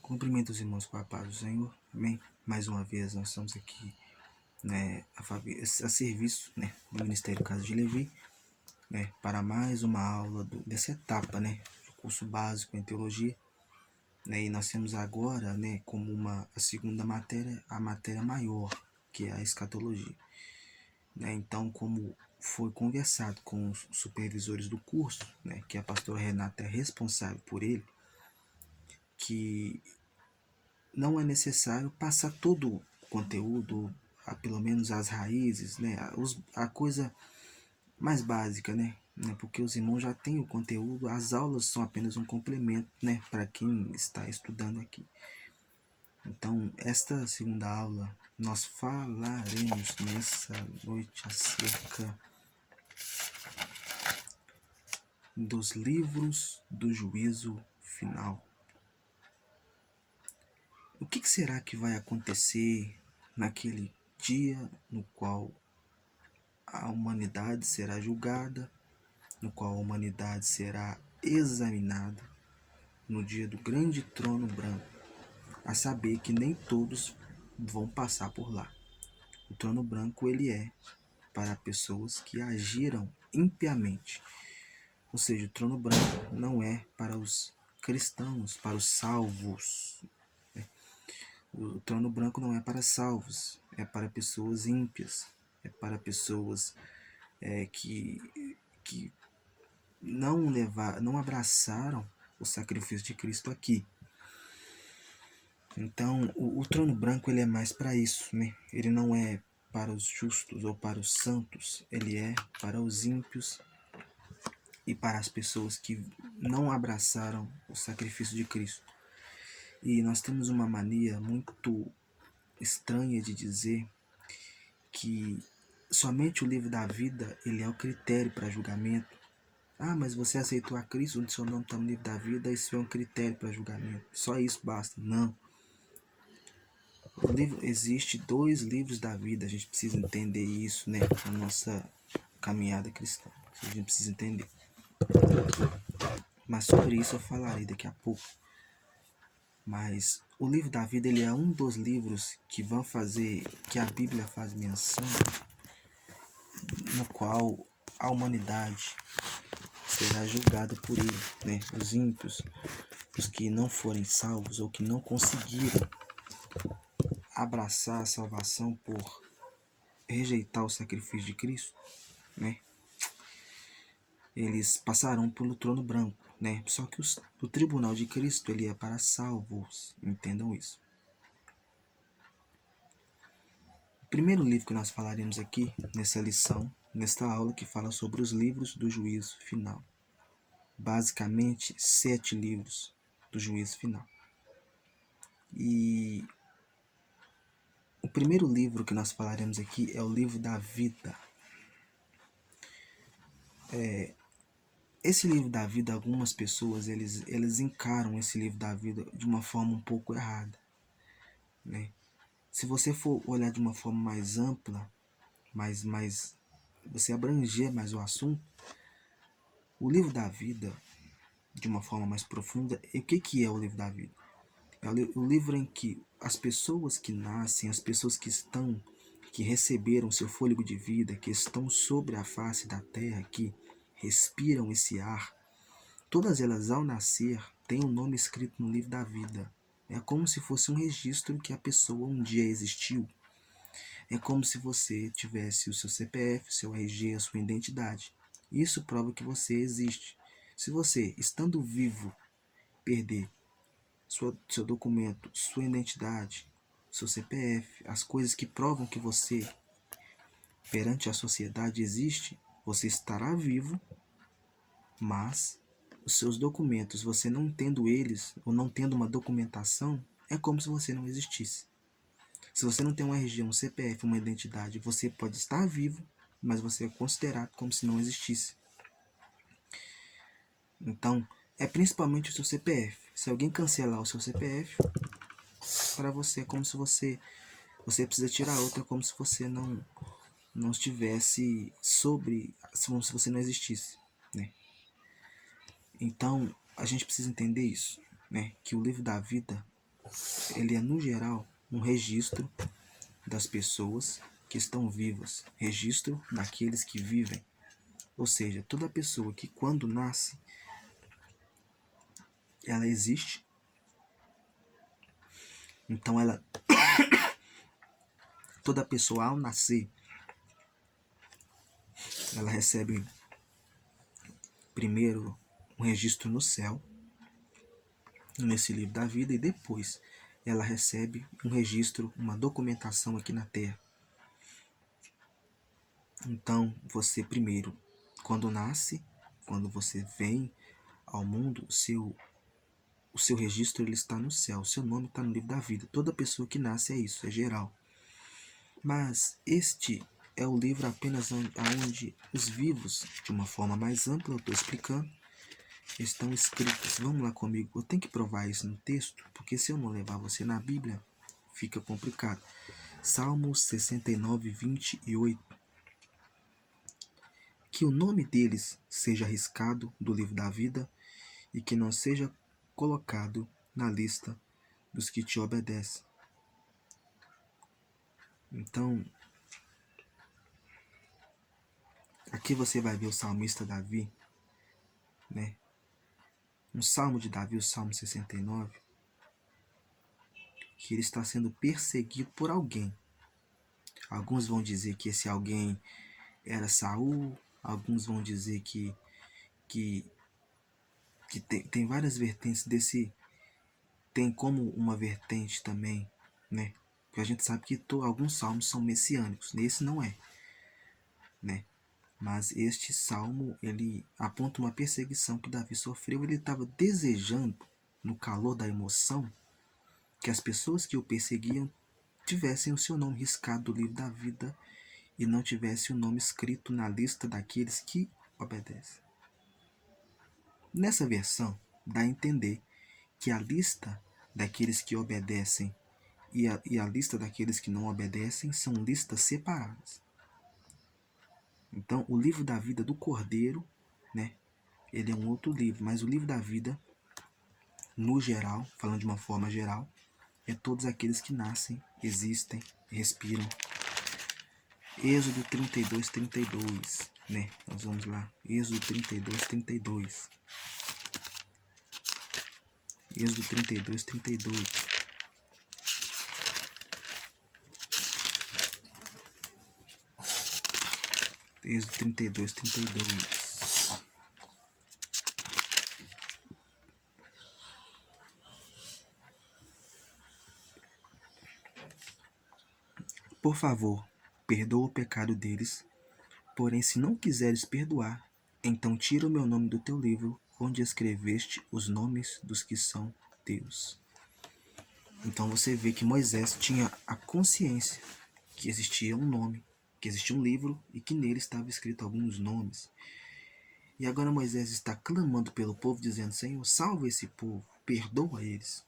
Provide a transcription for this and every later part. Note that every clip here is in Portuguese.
Cumprimento os irmãos com a paz do Senhor, amém? Mais uma vez nós estamos aqui, a serviço, do Ministério Casa de Levi, para mais uma aula dessa etapa, do curso básico em teologia, e nós temos agora, como a segunda matéria, a matéria maior, que é a escatologia. Então, como foi conversado com os supervisores do curso, que a pastora Renata é responsável por ele, que não é necessário passar todo o conteúdo, pelo menos as raízes, a coisa mais básica, porque os irmãos já têm o conteúdo, as aulas são apenas um complemento, para quem está estudando aqui. Então, esta segunda aula, nós falaremos nessa noite acerca dos livros do juízo final. O que será que vai acontecer naquele dia no qual a humanidade será julgada, no qual a humanidade será examinada, no dia do grande trono branco, a saber que nem todos vão passar por lá. O trono branco ele é para pessoas que agiram impiamente, ou seja, o trono branco não é para os cristãos, para os salvos. O trono branco não é para salvos, é para pessoas ímpias, é para pessoas que não abraçaram o sacrifício de Cristo aqui. Então, o trono branco ele é mais para isso, Ele não é para os justos ou para os santos, ele é para os ímpios e para as pessoas que não abraçaram o sacrifício de Cristo. E nós temos uma mania muito estranha de dizer que somente o livro da vida ele é o critério para julgamento. Mas você aceitou a Cristo, o seu nome está no livro da vida, isso é um critério para julgamento. Só isso basta. Não. Existe 2 livros da vida, a gente precisa entender isso, na nossa caminhada cristã. A gente precisa entender. Mas sobre isso eu falarei daqui a pouco. Mas o livro da vida ele é um dos livros que que a Bíblia faz menção, no qual a humanidade será julgada por ele, Os ímpios, os que não forem salvos ou que não conseguiram abraçar a salvação por rejeitar o sacrifício de Cristo, eles passarão pelo trono branco, Só que o tribunal de Cristo ele é para salvos, entendam isso. O primeiro livro que nós falaremos aqui nessa lição, nesta aula que fala sobre os livros do juízo final. Basicamente, 7 livros do juízo final. E o primeiro livro que nós falaremos aqui é o livro da vida. Esse livro da vida, algumas pessoas eles encaram esse livro da vida de uma forma um pouco errada, Se você for olhar de uma forma mais ampla, você abranger mais o assunto, o livro da vida, de uma forma mais profunda, e o que é o livro da vida? É o livro em que as pessoas que nascem, as pessoas que receberam seu fôlego de vida, que estão sobre a face da terra, que respiram esse ar, todas elas ao nascer têm um nome escrito no livro da vida. É como se fosse um registro que a pessoa um dia existiu. É como se você tivesse o seu CPF, seu RG, a sua identidade. Isso prova que você existe. Se você, estando vivo, perder seu documento, sua identidade, seu CPF, as coisas que provam que você, perante a sociedade, existe, você estará vivo, mas os seus documentos, você não tendo eles, ou não tendo uma documentação, é como se você não existisse. Se você não tem um RG, um CPF, uma identidade, você pode estar vivo, mas você é considerado como se não existisse. Então, é principalmente o seu CPF. Se alguém cancelar o seu CPF, para você é como se você precisa tirar outra, como se você não estivesse como se você não existisse, Então, a gente precisa entender isso, que o livro da vida ele é, no geral, um registro das pessoas que estão vivas, registro daqueles que vivem. Ou seja, toda pessoa que quando nasce, ela existe. Então toda pessoa ao nascer, ela recebe primeiro um registro no céu, nesse livro da vida, e depois ela recebe um registro, uma documentação aqui na Terra. Então, você primeiro, quando nasce, quando você vem ao mundo, o seu registro ele está no céu, o seu nome está no livro da vida. Toda pessoa que nasce é isso, é geral. Mas este é o livro apenas onde os vivos, de uma forma mais ampla, eu estou explicando, estão escritos. Vamos lá comigo, eu tenho que provar isso no texto, porque se eu não levar você na Bíblia, fica complicado. Salmos 69, 28. Que o nome deles seja riscado do livro da vida e que não seja colocado na lista dos que te obedecem. Então, aqui você vai ver o salmista Davi, né? Um salmo de Davi, o Salmo 69, que ele está sendo perseguido por alguém. Alguns vão dizer que esse alguém era Saul, alguns vão dizer que tem várias vertentes desse. Tem como uma vertente também, né? Porque a gente sabe que alguns salmos são messiânicos, esse não é, né? Mas este salmo, ele aponta uma perseguição que Davi sofreu. Ele estava desejando, no calor da emoção, que as pessoas que o perseguiam tivessem o seu nome riscado do livro da vida e não tivesse o nome escrito na lista daqueles que obedecem. Nessa versão, dá a entender que a lista daqueles que obedecem e a lista daqueles que não obedecem são listas separadas. Então, o livro da vida do Cordeiro, né, ele é um outro livro, mas o livro da vida, no geral, falando de uma forma geral, é todos aqueles que nascem, existem, respiram. Êxodo 32, 32, né? Nós vamos lá. Êxodo 32, 32. Êxodo 32, 32. Êxodo 32, 32. Por favor, perdoa o pecado deles, porém se não quiseres perdoar, então tira o meu nome do teu livro, onde escreveste os nomes dos que são teus. Então você vê que Moisés tinha a consciência que existia um nome, que existia um livro e que nele estava escrito alguns nomes. E agora Moisés está clamando pelo povo, dizendo: Senhor, salva esse povo, perdoa eles.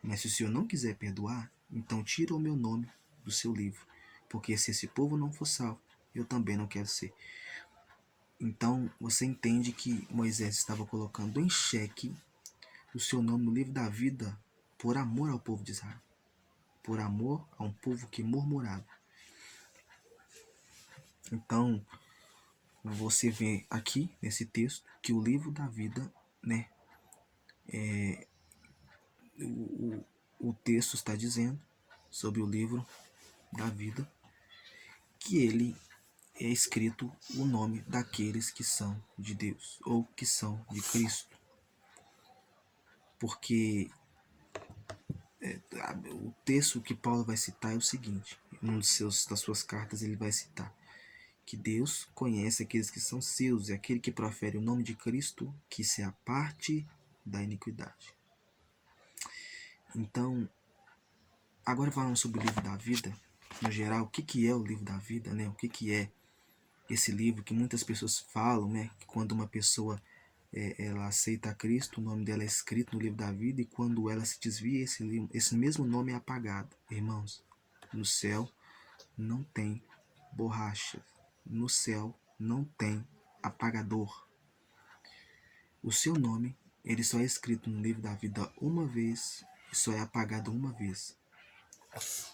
Mas se o Senhor não quiser perdoar, então tira o meu nome do seu livro, porque se esse povo não for salvo, eu também não quero ser. Então você entende que Moisés estava colocando em xeque o seu nome no livro da vida por amor ao povo de Israel, por amor a um povo que murmurava. Então você vê aqui nesse texto que o livro da vida, né, o texto está dizendo sobre o livro da vida que ele é escrito o nome daqueles que são de Deus ou que são de Cristo. Porque o texto que Paulo vai citar é o seguinte: em um das suas cartas ele vai citar que Deus conhece aqueles que são seus, e aquele que profere o nome de Cristo que se aparte da iniquidade. Então, agora falando sobre o livro da vida, no geral, o que é o livro da vida, né? O que é esse livro que muitas pessoas falam, né? Que quando uma pessoa ela aceita a Cristo, o nome dela é escrito no livro da vida, e quando ela se desvia, esse mesmo nome é apagado. Irmãos, no céu não tem borracha, no céu não tem apagador. O seu nome, ele só é escrito no livro da vida uma vez, e só é apagado uma vez.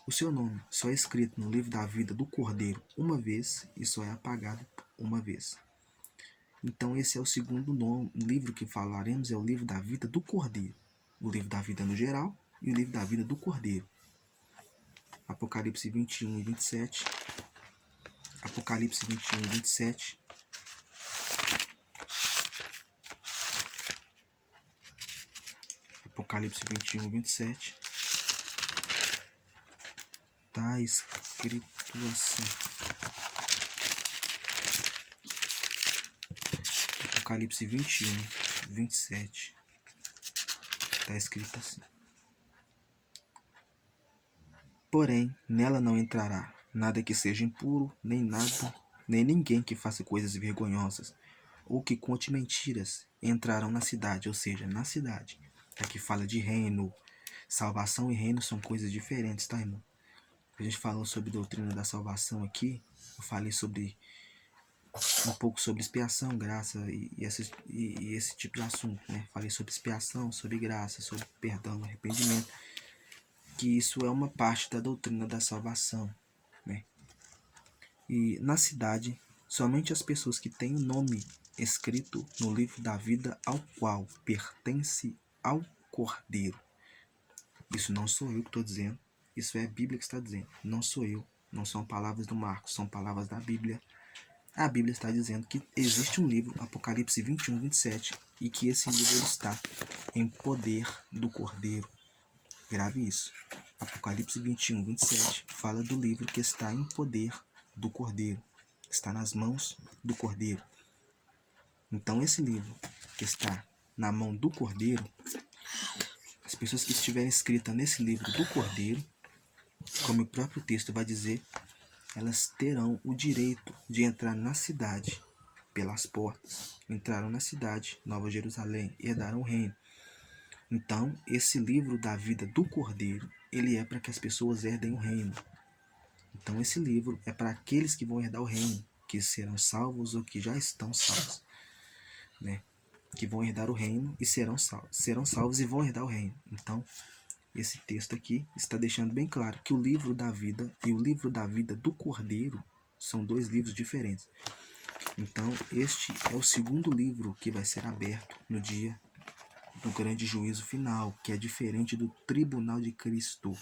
O seu nome só é escrito no livro da vida do Cordeiro uma vez e só é apagado uma vez. Então esse é o segundo livro que falaremos, é o livro da vida do Cordeiro. O livro da vida no geral e o livro da vida do Cordeiro. Apocalipse 21 e 27. Apocalipse 21 e 27. Apocalipse 21 e 27. Está escrito assim. Apocalipse 21, 27. Está escrito assim. Porém, nela não entrará nada que seja impuro, nem nada, nem ninguém que faça coisas vergonhosas, ou que conte mentiras, entrarão na cidade, ou seja, na cidade. Aqui fala de reino. Salvação e reino são coisas diferentes, tá, irmão? A gente falou sobre doutrina da salvação aqui. Eu falei sobre um pouco sobre expiação, graça e esse tipo de assunto, né? Falei sobre expiação, sobre graça, sobre perdão, arrependimento, que isso é uma parte da doutrina da salvação, né? E na cidade, somente as pessoas que têm o nome escrito no livro da vida ao qual pertence ao Cordeiro. Isso não sou eu que estou dizendo, isso é a Bíblia que está dizendo, não sou eu, não são palavras do Marcos, são palavras da Bíblia. A Bíblia está dizendo que existe um livro, Apocalipse 21, 27, e que esse livro está em poder do Cordeiro. Grave isso. Apocalipse 21, 27 fala do livro que está em poder do Cordeiro. Está nas mãos do Cordeiro. Então esse livro que está na mão do Cordeiro, as pessoas que estiverem escritas nesse livro do Cordeiro, como o próprio texto vai dizer, elas terão o direito de entrar na cidade pelas portas. Entraram na cidade, Nova Jerusalém, e herdaram o reino. Então, esse livro da vida do Cordeiro, ele é para que as pessoas herdem o reino. Então, esse livro é para aqueles que vão herdar o reino, que serão salvos ou que já estão salvos, né? Que vão herdar o reino e serão salvos e vão herdar o reino. Então, esse texto aqui está deixando bem claro que o livro da vida e o livro da vida do Cordeiro são dois livros diferentes. Então, este é o segundo livro que vai ser aberto no dia do grande juízo final, que é diferente do tribunal de Cristo.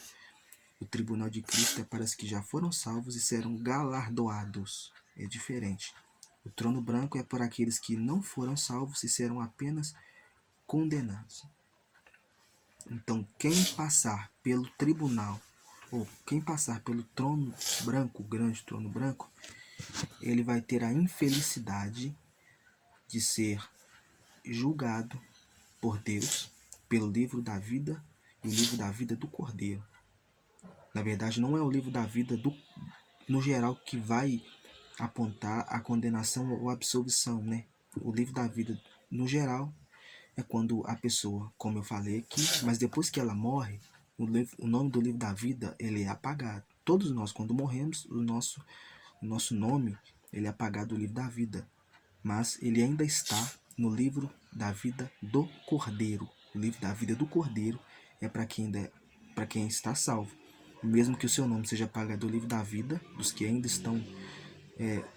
O tribunal de Cristo é para os que já foram salvos e serão galardoados. É diferente. O trono branco é para aqueles que não foram salvos e serão apenas condenados. Então, quem passar pelo tribunal, ou quem passar pelo trono branco, o grande trono branco, ele vai ter a infelicidade de ser julgado por Deus pelo livro da vida e o livro da vida do Cordeiro. Na verdade, não é o livro da vida no geral que vai apontar a condenação ou a absolvição, né? O livro da vida no geral é quando a pessoa, como eu falei aqui, mas depois que ela morre, o nome do livro da vida ele é apagado. Todos nós, quando morremos, o nosso nome ele é apagado do livro da vida, mas ele ainda está no livro da vida do Cordeiro. O livro da vida do Cordeiro é para quem está salvo. Mesmo que o seu nome seja apagado do livro da vida, dos que ainda estão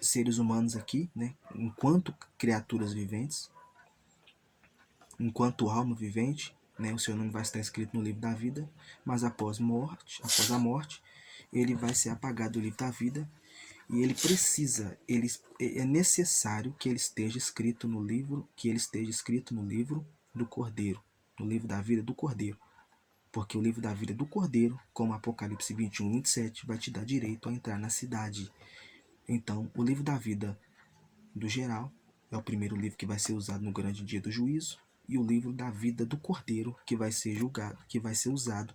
seres humanos aqui, né? Enquanto criaturas viventes, enquanto alma vivente, né? O seu nome vai estar escrito no livro da vida, mas após a morte, ele vai ser apagado do livro da vida e é necessário que ele esteja escrito no livro, do Cordeiro, no livro da vida do Cordeiro. Porque o livro da vida do Cordeiro, como Apocalipse 21, 27, vai te dar direito a entrar na cidade. Então, o livro da vida do geral é o primeiro livro que vai ser usado no grande dia do juízo, e o livro da vida do Cordeiro que vai ser julgado, que vai ser usado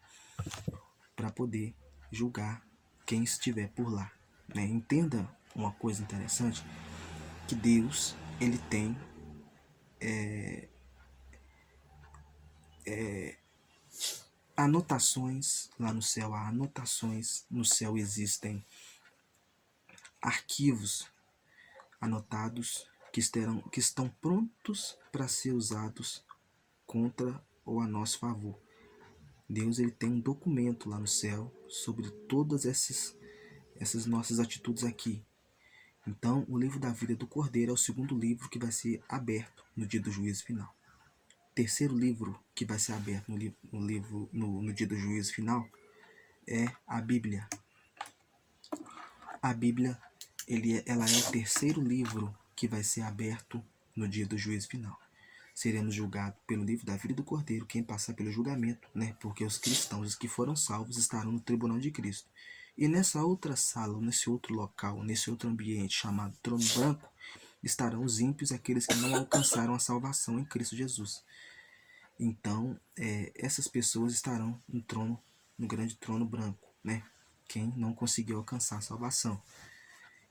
para poder julgar quem estiver por lá, né? Entenda uma coisa interessante, que Deus ele tem anotações lá no céu. Há anotações no céu, existem arquivos anotados que estão prontos para ser usados contra ou a nosso favor. Deus ele tem um documento lá no céu sobre todas essas nossas atitudes aqui. Então, o livro da vida do Cordeiro é o segundo livro que vai ser aberto no dia do juízo final. O terceiro livro que vai ser aberto no dia do juízo final é a Bíblia. A Bíblia ela é o terceiro livro que vai ser aberto no dia do juízo final. Seremos julgados pelo livro da vida do Cordeiro, quem passar pelo julgamento, né? Porque os cristãos, os que foram salvos, estarão no tribunal de Cristo. E nessa outra sala, nesse outro local, nesse outro ambiente chamado trono branco, estarão os ímpios, aqueles que não alcançaram a salvação em Cristo Jesus. Então, essas pessoas estarão no grande trono branco, né? Quem não conseguiu alcançar a salvação.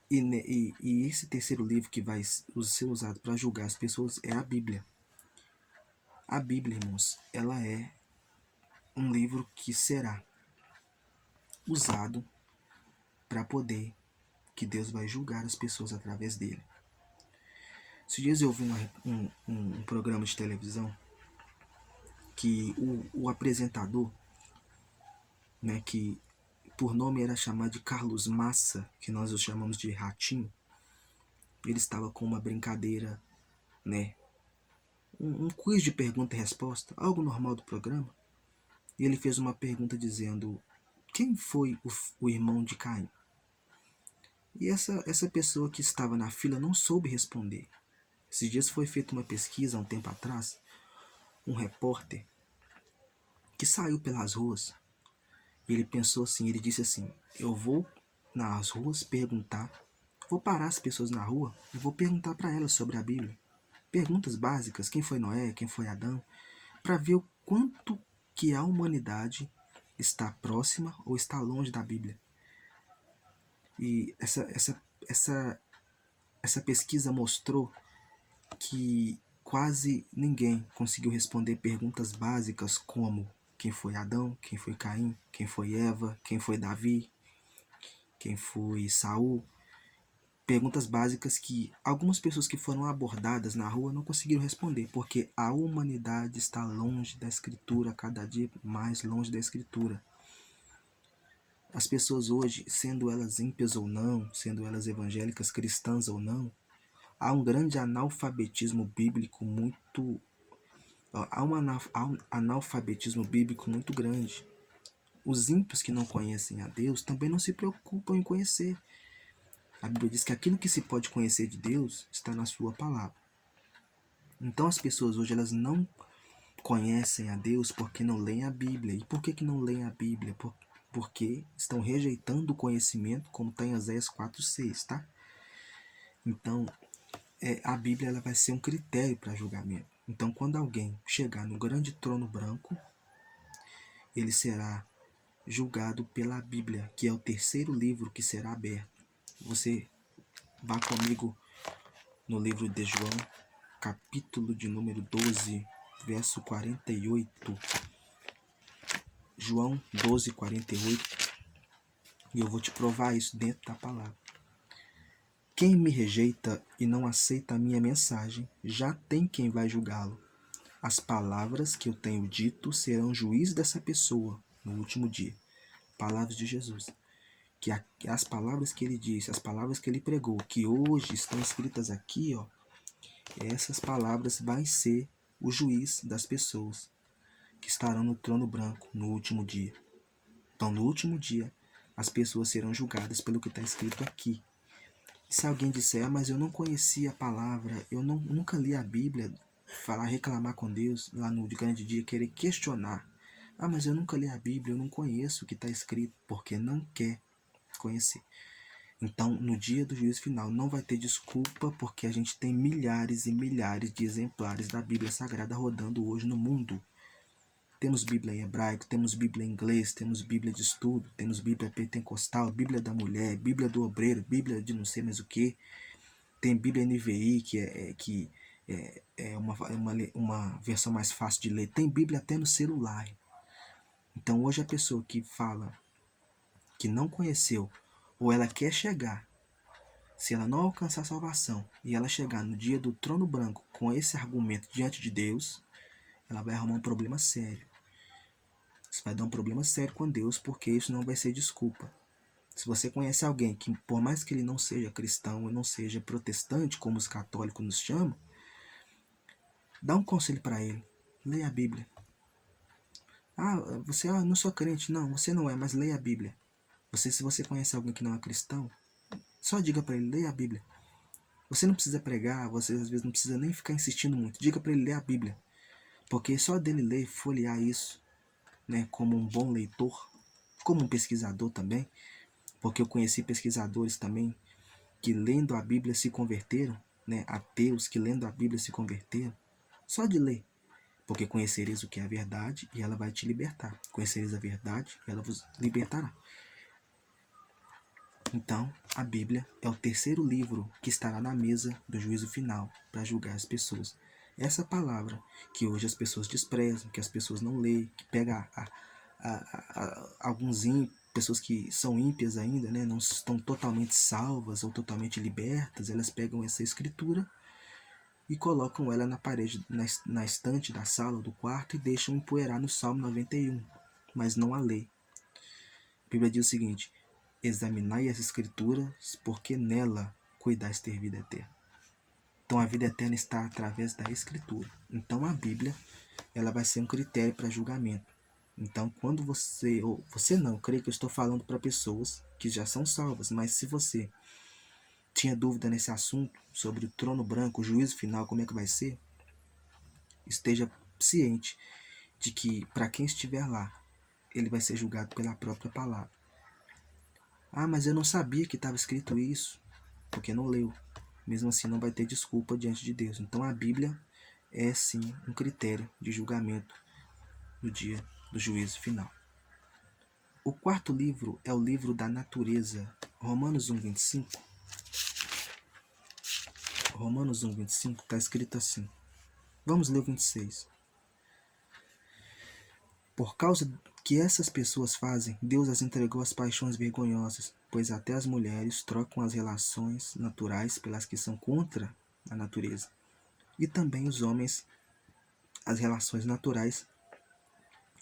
E esse terceiro livro que vai ser usado para julgar as pessoas é a Bíblia. A Bíblia, irmãos, ela é um livro que será usado para poder que Deus vai julgar as pessoas através dele. Esses dias eu vi um programa de televisão que o apresentador, né, que por nome era chamado de Carlos Massa, que nós o chamamos de Ratinho, ele estava com uma brincadeira, né, um quiz de pergunta e resposta, algo normal do programa. E ele fez uma pergunta dizendo: quem foi o irmão de Caim? E essa pessoa que estava na fila não soube responder. Esses dias foi feita uma pesquisa, há um tempo atrás, um repórter que saiu pelas ruas, e ele pensou assim, ele disse assim: eu vou nas ruas perguntar, vou parar as pessoas na rua e vou perguntar para elas sobre a Bíblia. Perguntas básicas, quem foi Noé, quem foi Adão, para ver o quanto que a humanidade está próxima ou está longe da Bíblia. E essa pesquisa mostrou que quase ninguém conseguiu responder perguntas básicas como quem foi Adão, quem foi Caim, quem foi Eva, quem foi Davi, quem foi Saul. Perguntas básicas que algumas pessoas que foram abordadas na rua não conseguiram responder, porque a humanidade está longe da Escritura, cada dia mais longe da Escritura. As pessoas hoje, sendo elas ímpias ou não, sendo elas evangélicas, cristãs ou não, há um grande analfabetismo bíblico muito... Há um analfabetismo bíblico muito grande. Os ímpios que não conhecem a Deus também não se preocupam em conhecer. A Bíblia diz que aquilo que se pode conhecer de Deus está na sua palavra. Então as pessoas hoje elas não conhecem a Deus porque não leem a Bíblia. E por que não leem a Bíblia? Porque estão rejeitando o conhecimento, como está em Oséias 4:6, tá? Então, a Bíblia ela vai ser um critério para julgamento. Então, quando alguém chegar no grande trono branco, ele será julgado pela Bíblia, que é o terceiro livro que será aberto. Você vá comigo no livro de João, capítulo de número 12, verso 48. João 12, 48. E eu vou te provar isso dentro da palavra. Quem me rejeita e não aceita a minha mensagem, já tem quem vai julgá-lo. As palavras que eu tenho dito serão juiz dessa pessoa no último dia. Palavras de Jesus. Que as palavras que ele disse, as palavras que ele pregou, que hoje estão escritas aqui, ó, essas palavras vai ser o juiz das pessoas que estarão no trono branco no último dia. Então, no último dia, as pessoas serão julgadas pelo que está escrito aqui. E se alguém disser, mas eu não conhecia a palavra, eu nunca li a Bíblia, reclamar com Deus lá no grande dia, querer questionar. Mas eu nunca li a Bíblia, eu não conheço o que está escrito, porque não quer conhecer. Então, no dia do juízo final, não vai ter desculpa, porque a gente tem milhares e milhares de exemplares da Bíblia Sagrada rodando hoje no mundo. Temos Bíblia em hebraico, temos Bíblia em inglês, temos Bíblia de estudo, temos Bíblia pentecostal, Bíblia da mulher, Bíblia do obreiro, Bíblia de não sei mais o que. Tem Bíblia NVI, que é uma versão mais fácil de ler. Tem Bíblia até no celular. Então hoje a pessoa que fala que não conheceu, ou ela quer chegar, se ela não alcançar a salvação, e ela chegar no dia do trono branco com esse argumento diante de Deus, ela vai arrumar um problema sério. Isso vai dar um problema sério com Deus, porque isso não vai ser desculpa. Se você conhece alguém que, por mais que ele não seja cristão e não seja protestante, como os católicos nos chamam, dá um conselho para ele. Leia a Bíblia. Você não sou crente. Não, você não é, mas leia a Bíblia. Se você conhece alguém que não é cristão, só diga para ele, leia a Bíblia. Você não precisa pregar, você às vezes não precisa nem ficar insistindo muito. Diga para ele ler a Bíblia. Porque só dele ler, folhear isso, né, como um bom leitor, como um pesquisador também, porque eu conheci pesquisadores também que lendo a Bíblia se converteram, né, ateus que lendo a Bíblia se converteram, só de ler. Porque conhecereis o que é a verdade e ela vai te libertar. Conhecereis a verdade e ela vos libertará. Então, a Bíblia é o terceiro livro que estará na mesa do juízo final para julgar as pessoas. Essa palavra que hoje as pessoas desprezam, que as pessoas não leem, que pega alguns pessoas que são ímpias ainda, né, não estão totalmente salvas ou totalmente libertas, elas pegam essa escritura e colocam ela na parede, na estante da sala, do quarto e deixam empoeirar no Salmo 91, mas não a lê. A Bíblia diz o seguinte: examinai as escrituras, porque nela cuidais ter vida eterna. Então a vida eterna está através da escritura. Então a Bíblia, ela vai ser um critério para julgamento. Então quando ou você não, eu creio que eu estou falando para pessoas que já são salvas, mas se você tinha dúvida nesse assunto, sobre o trono branco, o juízo final, como é que vai ser, esteja ciente de que para quem estiver lá, ele vai ser julgado pela própria palavra. Mas eu não sabia que estava escrito isso, porque não leu. Mesmo assim não vai ter desculpa diante de Deus. Então a Bíblia é sim um critério de julgamento no dia do juízo final. O quarto livro é o livro da natureza. Romanos 1:25. Romanos 1:25 está escrito assim. Vamos ler o 26. Por causa que essas pessoas fazem, Deus as entregou às paixões vergonhosas, pois até as mulheres trocam as relações naturais pelas que são contra a natureza. E também os homens, as relações naturais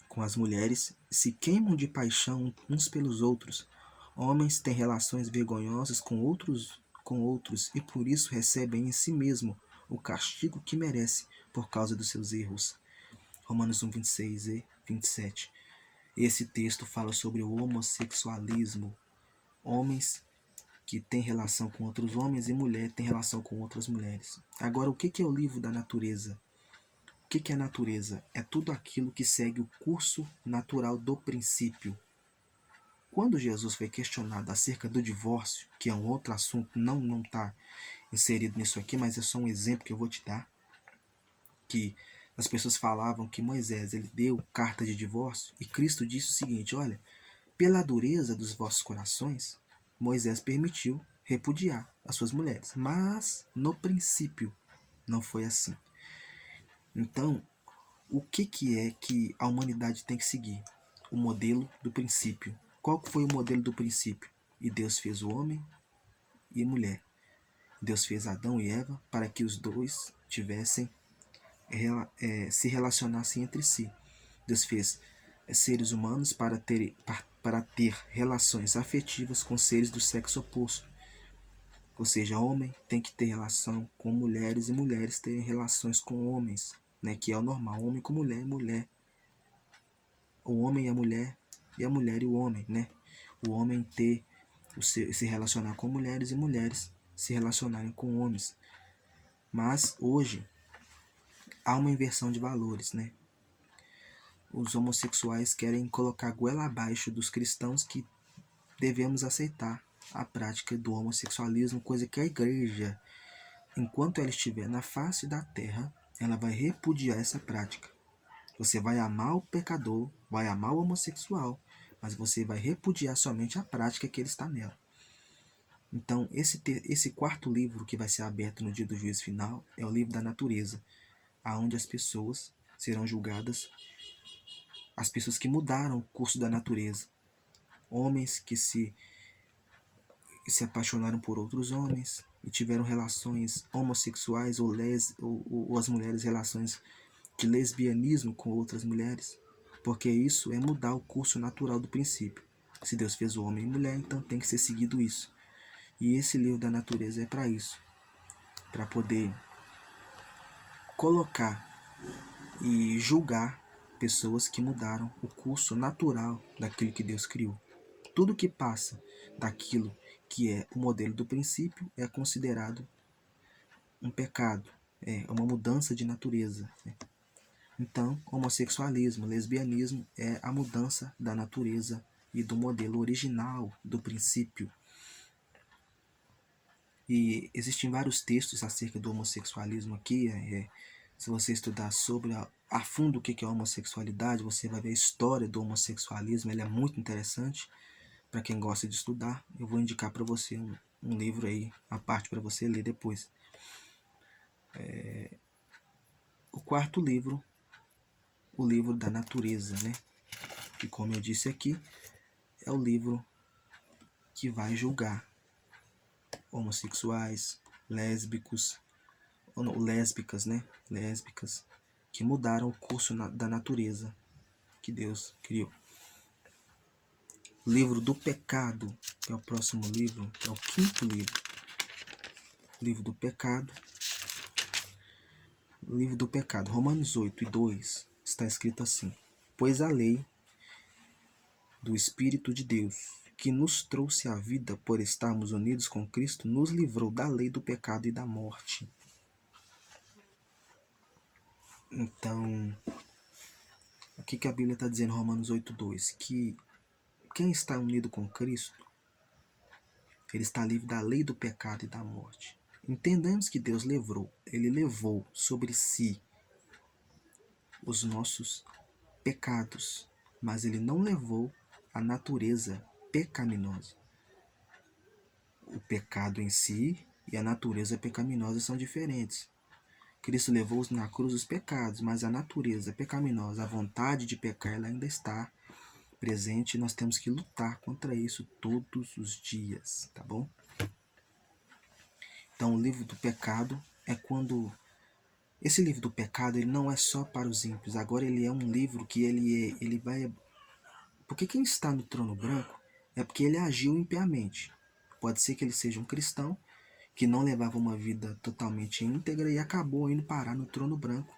com as mulheres, se queimam de paixão uns pelos outros. Homens têm relações vergonhosas com outros e por isso recebem em si mesmo o castigo que merece por causa dos seus erros. Romanos 1:26 e 27. Esse texto fala sobre o homossexualismo. Homens que têm relação com outros homens e mulher têm relação com outras mulheres. Agora, o que é o livro da natureza? O que é a natureza? É tudo aquilo que segue o curso natural do princípio. Quando Jesus foi questionado acerca do divórcio, que é um outro assunto, não está inserido nisso aqui, mas é só um exemplo que eu vou te dar, que as pessoas falavam que Moisés ele deu carta de divórcio e Cristo disse o seguinte: olha, pela dureza dos vossos corações, Moisés permitiu repudiar as suas mulheres, mas no princípio não foi assim. Então, o que é que a humanidade tem que seguir? O modelo do princípio. Qual foi o modelo do princípio? E Deus fez o homem e a mulher. Deus fez Adão e Eva para que os dois tivessem se relacionassem entre si. Deus fez seres humanos para ter relações afetivas com seres do sexo oposto. Ou seja, homem tem que ter relação com mulheres e mulheres terem relações com homens, né, que é o normal, homem com mulher, mulher. O homem e a mulher e o homem, né? O homem se relacionar com mulheres e mulheres se relacionarem com homens. Mas hoje há uma inversão de valores, né? Os homossexuais querem colocar goela abaixo dos cristãos que devemos aceitar a prática do homossexualismo, coisa que a igreja, enquanto ela estiver na face da terra, ela vai repudiar essa prática. Você vai amar o pecador, vai amar o homossexual, mas você vai repudiar somente a prática que ele está nela. Então, esse quarto livro que vai ser aberto no dia do juízo final é o livro da natureza, aonde as pessoas serão julgadas, as pessoas que mudaram o curso da natureza. Homens que se apaixonaram por outros homens e tiveram relações homossexuais ou as mulheres relações de lesbianismo com outras mulheres, porque isso é mudar o curso natural do princípio. Se Deus fez o homem e mulher, então tem que ser seguido isso. E esse livro da natureza é para isso, para poder colocar e julgar pessoas que mudaram o curso natural daquilo que Deus criou. Tudo que passa daquilo que é o modelo do princípio é considerado um pecado, é uma mudança de natureza. Então, homossexualismo, lesbianismo é a mudança da natureza e do modelo original do princípio. E existem vários textos acerca do homossexualismo aqui. Se você estudar sobre a fundo o que é homossexualidade, você vai ver a história do homossexualismo. Ele é muito interessante para quem gosta de estudar. Eu vou indicar para você um livro aí, a parte para você ler depois. O quarto livro, o livro da natureza, né? Que, como eu disse aqui, é o livro que vai julgar homossexuais, lésbicos, ou não, lésbicas, né? Lésbicas, que mudaram o curso da natureza que Deus criou. O livro do pecado, que é o próximo livro, é o quinto livro. Livro do pecado. O livro do pecado, Romanos 8:2, está escrito assim: pois a lei do Espírito de Deus, que nos trouxe a vida por estarmos unidos com Cristo, nos livrou da lei do pecado e da morte. Então, o que a Bíblia está dizendo em Romanos 8:2? Que quem está unido com Cristo, ele está livre da lei do pecado e da morte. Entendemos que Deus ele levou sobre si os nossos pecados, mas ele não levou a natureza pecaminosa. O pecado em si e a natureza pecaminosa são diferentes. Cristo levou na cruz os pecados, mas a natureza pecaminosa, a vontade de pecar, ela ainda está presente e nós temos que lutar contra isso todos os dias, tá bom? Então, o livro do pecado é quando... Esse livro do pecado, ele não é só para os ímpios, agora ele é um livro que ele vai... Porque quem está no trono branco é porque ele agiu impiamente. Pode ser que ele seja um cristão que não levava uma vida totalmente íntegra e acabou indo parar no trono branco.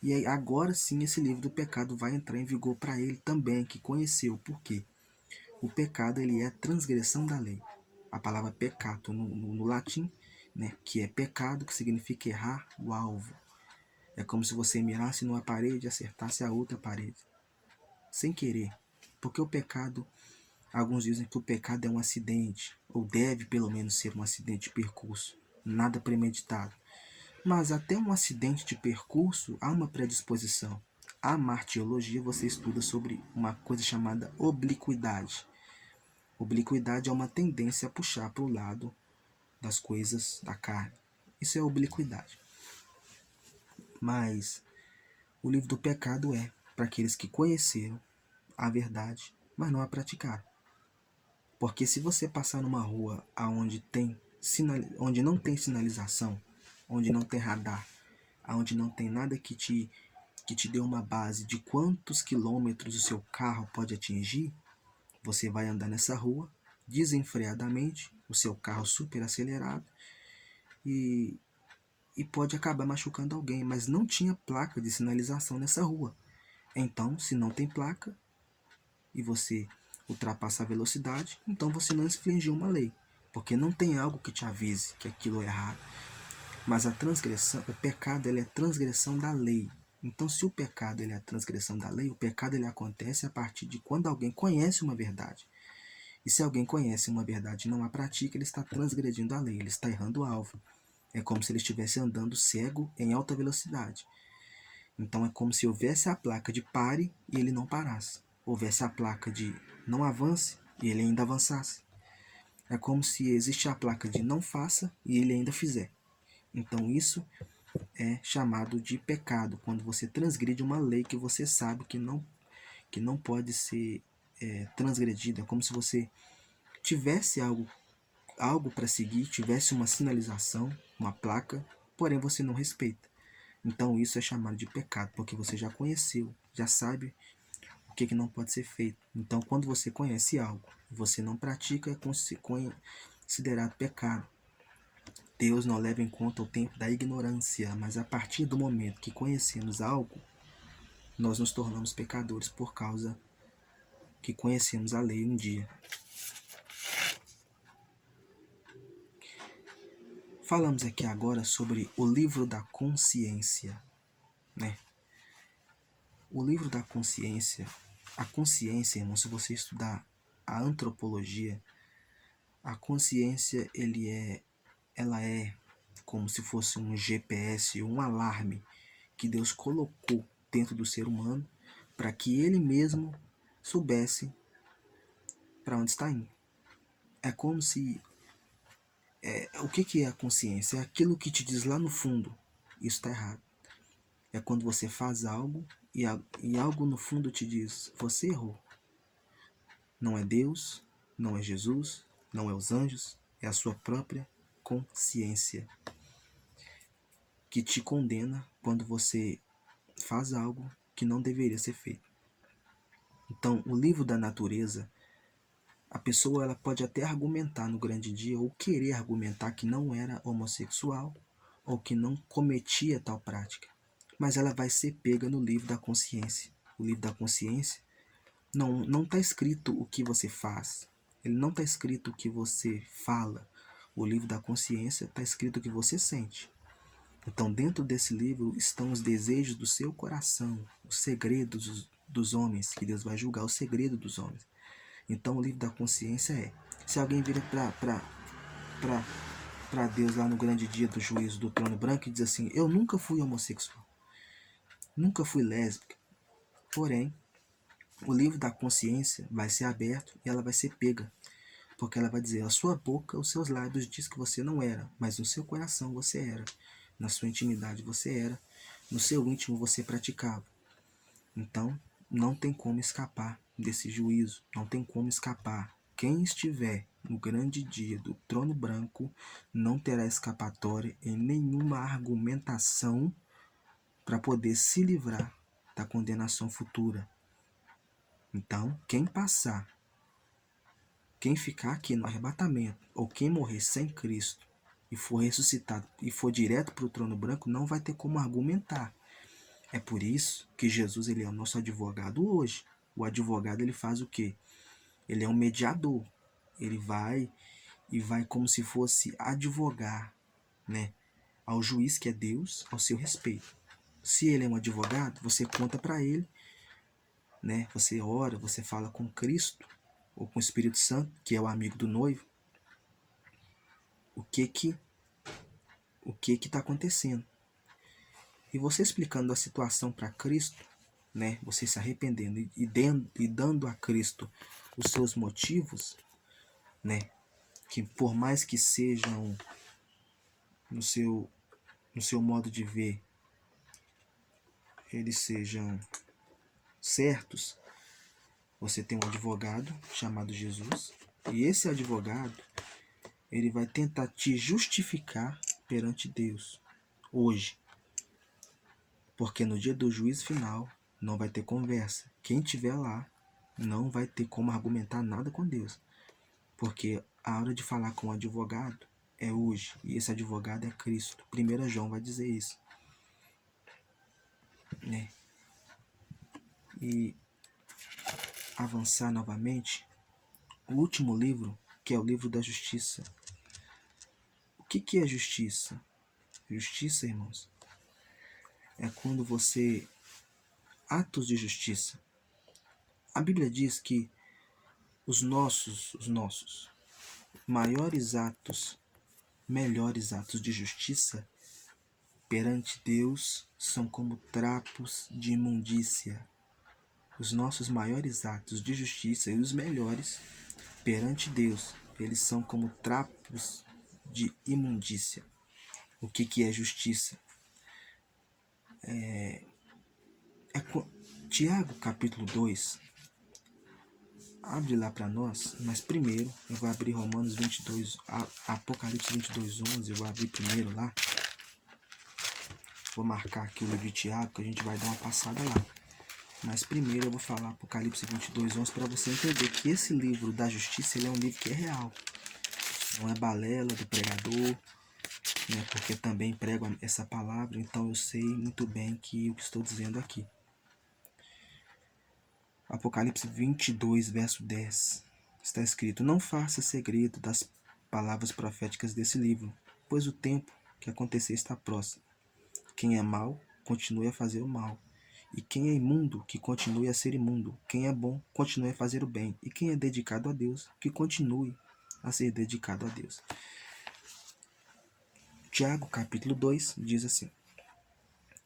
E aí, agora sim esse livro do pecado vai entrar em vigor para ele também, que conheceu. Por quê? O pecado, ele é a transgressão da lei. A palavra pecado no latim, né, que é pecado, que significa errar o alvo. É como se você mirasse numa parede e acertasse a outra parede, sem querer. Porque o pecado, alguns dizem que o pecado é um acidente, ou deve pelo menos ser um acidente de percurso, nada premeditado. Mas até um acidente de percurso há uma predisposição. A martiologia, você estuda sobre uma coisa chamada obliquidade. Obliquidade é uma tendência a puxar para o lado das coisas da carne. Isso é obliquidade. Mas o livro do pecado é para aqueles que conheceram a verdade, mas não a praticaram. Porque se você passar numa rua onde não tem sinalização, onde não tem radar, onde não tem nada que te dê uma base de quantos quilômetros o seu carro pode atingir, você vai andar nessa rua desenfreadamente, o seu carro super acelerado e pode acabar machucando alguém, mas não tinha placa de sinalização nessa rua. Então, se não tem placa e você ultrapassa a velocidade, então você não infringiu uma lei, porque não tem algo que te avise que aquilo é errado. Mas a transgressão, o pecado, ele é transgressão da lei. Então, se o pecado ele é a transgressão da lei, o pecado ele acontece a partir de quando alguém conhece uma verdade. E se alguém conhece uma verdade e não a pratica, ele está transgredindo a lei, ele está errando o alvo. É como se ele estivesse andando cego em alta velocidade. Então é como se houvesse a placa de pare e ele não parasse. Houvesse a placa de não avance e ele ainda avançasse. É como se existe a placa de não faça e ele ainda fizer. Então isso é chamado de pecado, quando você transgride uma lei que você sabe que não pode ser transgredida. É como se você tivesse algo para seguir, tivesse uma sinalização, uma placa, porém você não respeita. Então isso é chamado de pecado, porque você já conheceu, já sabe que não pode ser feito. Então, quando você conhece algo e você não pratica, é considerado pecado. Deus não leva em conta o tempo da ignorância, mas a partir do momento que conhecemos algo, nós nos tornamos pecadores por causa que conhecemos a lei um dia. Falamos aqui agora sobre o livro da consciência, né? O livro da consciência, a consciência, irmão, se você estudar a antropologia, a consciência ela é como se fosse um GPS, um alarme que Deus colocou dentro do ser humano para que ele mesmo soubesse para onde está indo. É como se... o que é a consciência? É aquilo que te diz lá no fundo, isso está errado. É quando você faz algo e algo no fundo te diz, você errou. Não é Deus, não é Jesus, não é os anjos, é a sua própria consciência que te condena quando você faz algo que não deveria ser feito. Então, o livro da natureza, a pessoa ela pode até argumentar no grande dia ou querer argumentar que não era homossexual ou que não cometia tal prática, mas ela vai ser pega no livro da consciência. O livro da consciência não está escrito o que você faz, ele não está escrito o que você fala. O livro da consciência está escrito o que você sente. Então, dentro desse livro estão os desejos do seu coração, os segredos dos homens, que Deus vai julgar o segredo dos homens. Então, o livro da consciência é, se alguém vira para Deus lá no grande dia do juízo do trono branco e diz assim, eu nunca fui homossexual, nunca fui lésbica, porém, o livro da consciência vai ser aberto e ela vai ser pega, porque ela vai dizer, a sua boca, os seus lábios diz que você não era, mas no seu coração você era. Na sua intimidade você era, no seu íntimo você praticava. Então, não tem como escapar desse juízo, não tem como escapar. Quem estiver no grande dia do trono branco não terá escapatória em nenhuma argumentação para poder se livrar da condenação futura. Então, quem passar, quem ficar aqui no arrebatamento, ou quem morrer sem Cristo, e for ressuscitado e for direto para o trono branco, não vai ter como argumentar. É por isso que Jesus ele é o nosso advogado hoje. O advogado ele faz o quê? Ele é um mediador. Ele vai como se fosse advogar, né, ao juiz que é Deus, ao seu respeito. Se ele é um advogado, você conta para ele, né? Você ora, você fala com Cristo ou com o Espírito Santo, que é o amigo do noivo. O que está acontecendo? E você explicando a situação para Cristo, né? Você se arrependendo e dando a Cristo os seus motivos, né? Que por mais que sejam no seu modo de ver, eles sejam certos, você tem um advogado chamado Jesus, e esse advogado ele vai tentar te justificar perante Deus hoje. Porque no dia do juízo final não vai ter conversa. Quem estiver lá não vai ter como argumentar nada com Deus. Porque a hora de falar com o advogado é hoje. E esse advogado é Cristo. 1 João vai dizer isso. Né? E avançar novamente. O último livro, que é o livro da justiça. O que é justiça? Justiça, irmãos, é quando você... atos de justiça. A Bíblia diz que os nossos maiores atos, melhores atos de justiça perante Deus são como trapos de imundícia. Os nossos maiores atos de justiça e os melhores perante Deus, eles são como trapos de imundícia. O que é justiça? Tiago capítulo 2, abre lá para nós, mas primeiro eu vou abrir Romanos 22, Apocalipse 22, 11, eu vou abrir primeiro lá. Vou marcar aqui o livro de Tiago, que a gente vai dar uma passada lá. Mas primeiro eu vou falar Apocalipse 22:11 para você entender que esse livro da justiça ele é um livro que é real. Não é balela do pregador, né, porque também prego essa palavra, então eu sei muito bem que o que estou dizendo aqui. Apocalipse 22, verso 10, está escrito: Não faça segredo das palavras proféticas desse livro, pois o tempo que acontecer está próximo. Quem é mau, continue a fazer o mal. E quem é imundo, que continue a ser imundo. Quem é bom, continue a fazer o bem. E quem é dedicado a Deus, que continue a ser dedicado a Deus. Tiago, capítulo 2, diz assim: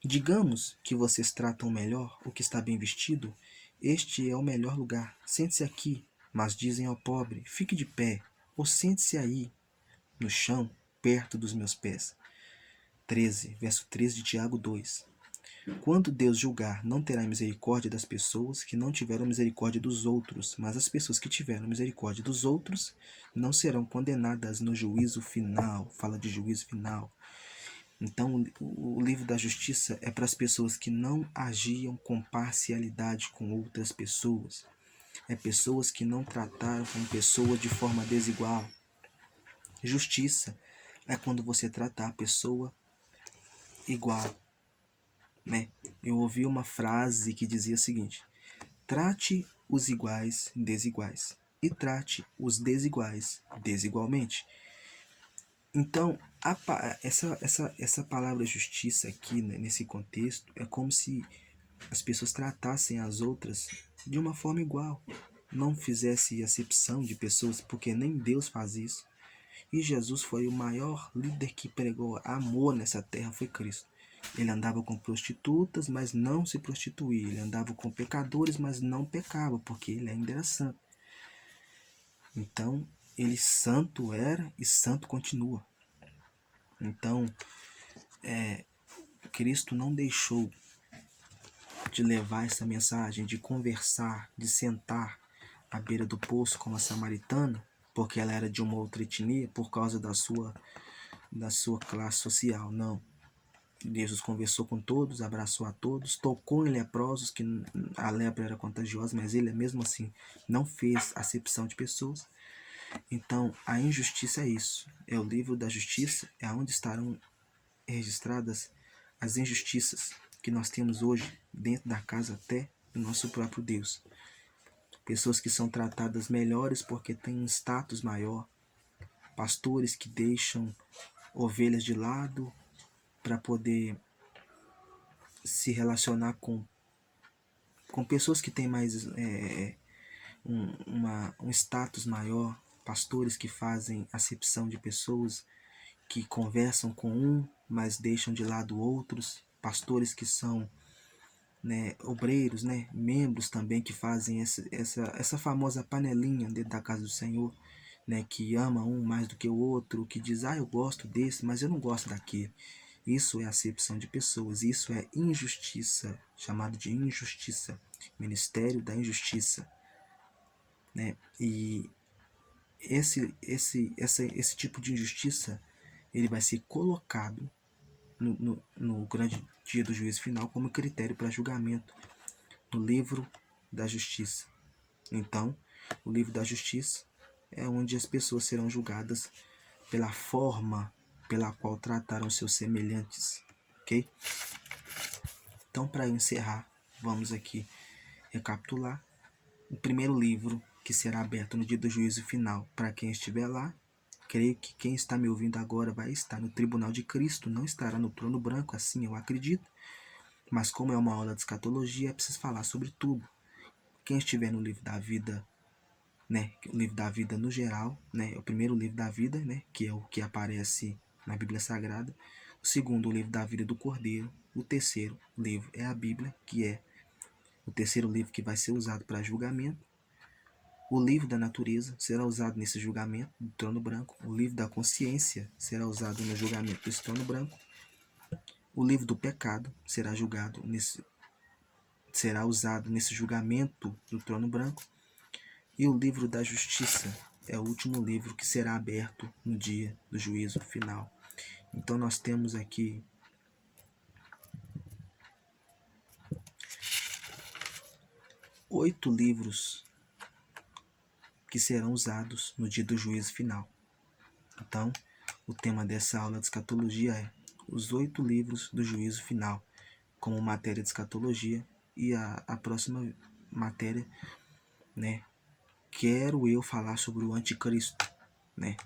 Digamos que vocês tratam melhor o que está bem vestido, este é o melhor lugar. Sente-se aqui, mas dizem ao pobre: fique de pé, ou sente-se aí, no chão, perto dos meus pés. 13, verso 13 de Tiago 2. Quando Deus julgar, não terá misericórdia das pessoas que não tiveram misericórdia dos outros, mas as pessoas que tiveram misericórdia dos outros não serão condenadas no juízo final. Fala de juízo final. Então, o livro da justiça é para as pessoas que não agiam com parcialidade com outras pessoas. É pessoas que não tratavam pessoa de forma desigual. Justiça é quando você tratar a pessoa igual, né? Eu ouvi uma frase que dizia o seguinte: trate os iguais desiguais e trate os desiguais desigualmente. Então, essa palavra justiça aqui, né, nesse contexto, é como se as pessoas tratassem as outras de uma forma igual. Não fizesse acepção de pessoas, porque nem Deus faz isso. E Jesus foi o maior líder que pregou amor nessa terra, foi Cristo. Ele andava com prostitutas, mas não se prostituía. Ele andava com pecadores, mas não pecava, porque ele ainda era santo. Então, ele santo era e santo continua. Então, Cristo não deixou de levar essa mensagem, de conversar, de sentar à beira do poço com a samaritana, porque ela era de uma outra etnia, por causa da sua classe social. Não. Jesus conversou com todos, abraçou a todos, tocou em leprosos, que a lepra era contagiosa, mas ele mesmo assim não fez acepção de pessoas. Então, a injustiça é isso. É o livro da justiça, é onde estarão registradas as injustiças que nós temos hoje dentro da casa até do nosso próprio Deus. Pessoas que são tratadas melhores porque têm um status maior. Pastores que deixam ovelhas de lado para poder se relacionar com pessoas que têm mais um status maior, pastores que fazem acepção de pessoas, que conversam com um, mas deixam de lado outros, pastores que são, né, obreiros, né, membros também que fazem essa famosa panelinha dentro da casa do Senhor, né, que ama um mais do que o outro, que diz: eu gosto desse, mas eu não gosto daquele. Isso é acepção de pessoas, isso é injustiça, chamado de injustiça, ministério da injustiça, né? E esse tipo de injustiça, ele vai ser colocado no grande dia do juízo final como critério para julgamento no livro da justiça. Então, o livro da justiça é onde as pessoas serão julgadas pela forma pela qual trataram seus semelhantes, ok? Então, para encerrar, vamos aqui recapitular o primeiro livro que será aberto no dia do juízo final. Para quem estiver lá, creio que quem está me ouvindo agora vai estar no tribunal de Cristo, não estará no trono branco, assim eu acredito. Mas como é uma aula de escatologia, é preciso falar sobre tudo. Quem estiver no livro da vida, né, o livro da vida no geral, né, é o primeiro livro da vida, né, que é o que aparece na Bíblia Sagrada. O segundo, o livro da vida do Cordeiro. O terceiro livro é a Bíblia, que é o terceiro livro que vai ser usado para julgamento. O livro da natureza será usado nesse julgamento do trono branco. O livro da consciência será usado no julgamento desse trono branco. O livro do pecado será usado nesse julgamento do trono branco. E o livro da justiça é o último livro que será aberto no dia do juízo final. Então nós temos aqui 8 livros que serão usados no dia do juízo final. Então, o tema dessa aula de escatologia é os 8 livros do juízo final, como matéria de escatologia. E a próxima matéria, né, quero eu falar sobre o anticristo, né?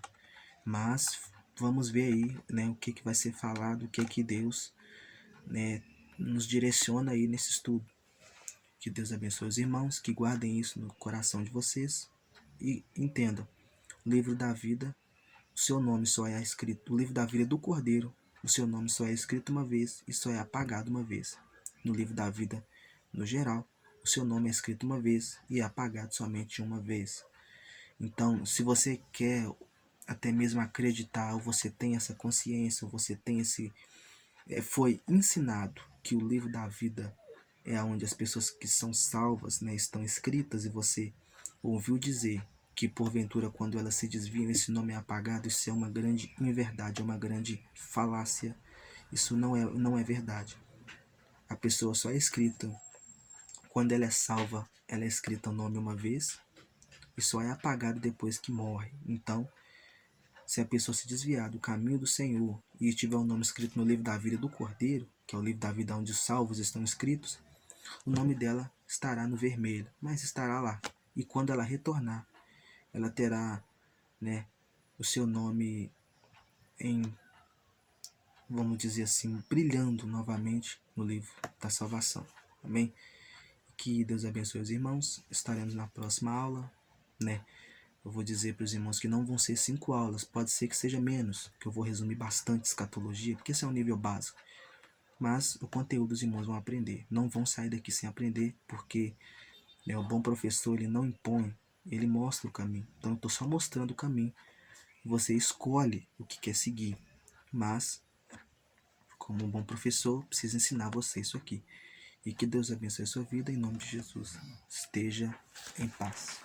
Mas vamos ver aí, né, o que vai ser falado, o que Deus, né, nos direciona aí nesse estudo. Que Deus abençoe os irmãos, que guardem isso no coração de vocês e entendam. O livro da vida, o seu nome só é escrito. O livro da vida do Cordeiro, o seu nome só é escrito uma vez e só é apagado uma vez. No livro da vida, no geral, o seu nome é escrito uma vez e é apagado somente uma vez. Então, se você quer até mesmo acreditar, ou você tem essa consciência, ou você tem esse... foi ensinado que o livro da vida é onde as pessoas que são salvas, né, estão escritas, e você ouviu dizer que porventura quando elas se desviam esse nome é apagado, isso é uma grande inverdade, é uma grande falácia. Isso não é verdade. A pessoa só é escrita quando ela é salva, ela é escrita o nome uma vez e só é apagado depois que morre. Então, se a pessoa se desviar do caminho do Senhor e tiver o nome escrito no livro da vida do Cordeiro, que é o livro da vida onde os salvos estão escritos, o nome dela estará no vermelho, mas estará lá. E quando ela retornar, ela terá, né, o seu nome em, vamos dizer assim, brilhando novamente no livro da salvação. Amém? Que Deus abençoe os irmãos. Estaremos na próxima aula, né? Eu vou dizer para os irmãos que não vão ser 5 aulas, pode ser que seja menos, que eu vou resumir bastante escatologia, porque esse é um nível básico. Mas o conteúdo os irmãos vão aprender. Não vão sair daqui sem aprender, porque, né, o bom professor, ele não impõe, ele mostra o caminho. Então eu estou só mostrando o caminho. Você escolhe o que quer seguir. Mas, como um bom professor, precisa ensinar você isso aqui. E que Deus abençoe a sua vida, em nome de Jesus. Esteja em paz.